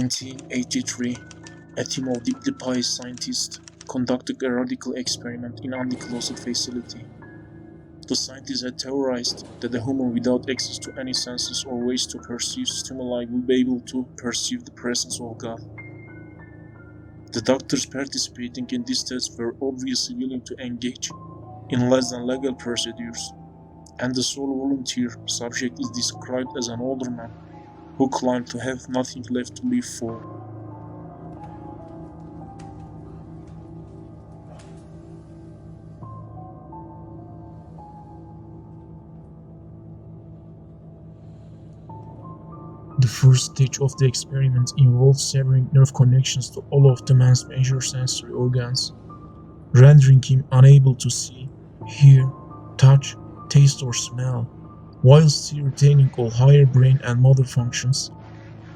1983, a team of deeply pious scientists conducted a radical experiment in an enclosed facility. The scientists had theorized that a human without access to any senses or ways to perceive stimuli would be able to perceive the presence of God. The doctors participating in this test were obviously willing to engage in less than legal procedures, and the sole volunteer subject is described as an older man who claimed to have nothing left to live for. 'The first stage of the experiment involved severing nerve connections to all of the man's major sensory organs, rendering him unable to see, hear, touch, taste or smell, while still retaining all higher brain and motor functions,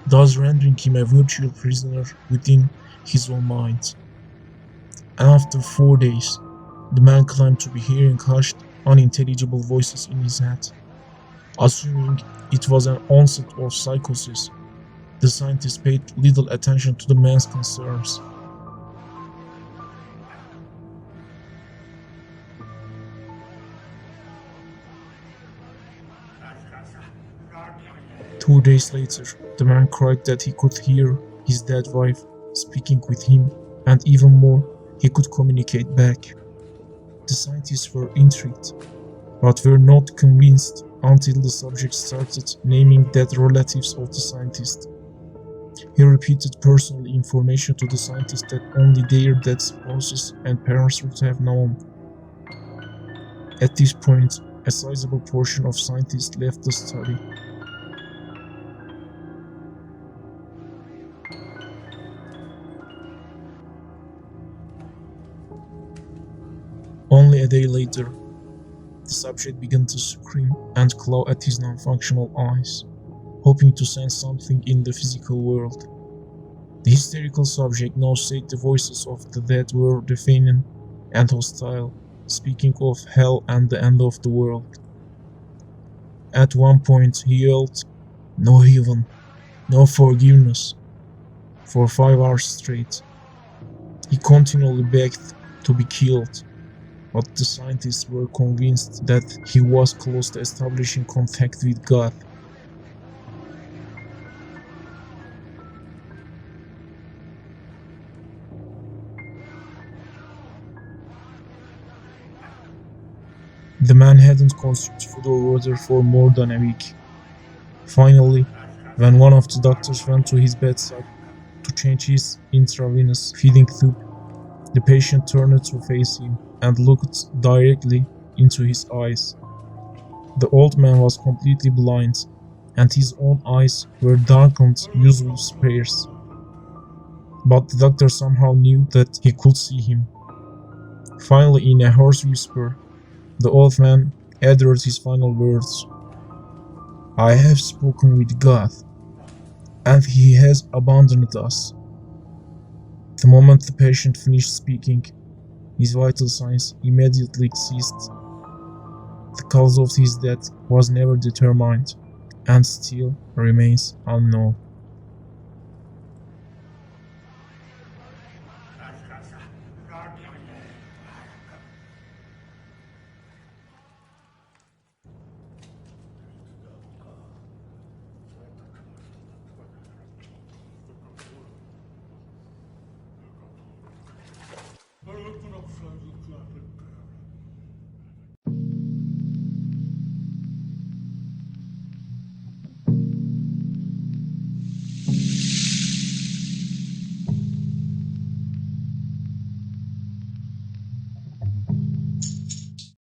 thus rendering him a virtual prisoner within his own mind. And after 4 days, the man claimed to be hearing hushed, unintelligible voices in his head. Assuming it was an onset of psychosis, the scientists paid little attention to the man's concerns. Two days later, the man cried that he could hear his dead wife speaking with him, and even more, he could communicate back. The scientists were intrigued, but were not convinced until the subject started naming dead relatives of the scientist. He repeated personal information to the scientist that only their dead spouses and parents would have known. At this point, a sizable portion of scientists left the study. Only a day later, the subject began to scream and claw at his non-functional eyes, hoping to sense something in the physical world. The hysterical subject now said the voices of the dead were deafening and hostile, speaking of hell and the end of the world. At one point he yelled, "No heaven, no forgiveness," for 5 hours straight. He continually begged to be killed, but the scientists were convinced that he was close to establishing contact with God. The man hadn't consumed food or water for more than a week. Finally, when one of the doctors went to his bedside to change his intravenous feeding tube, the patient turned to face him and looked directly into his eyes. The old man was completely blind, and his own eyes were darkened usual spares. But the doctor somehow knew that he could see him. Finally, in a hoarse whisper, the old man uttered his final words. "I have spoken with God, and He has abandoned us." The moment the patient finished speaking, his vital signs immediately ceased. The cause of his death was never determined, and still remains unknown.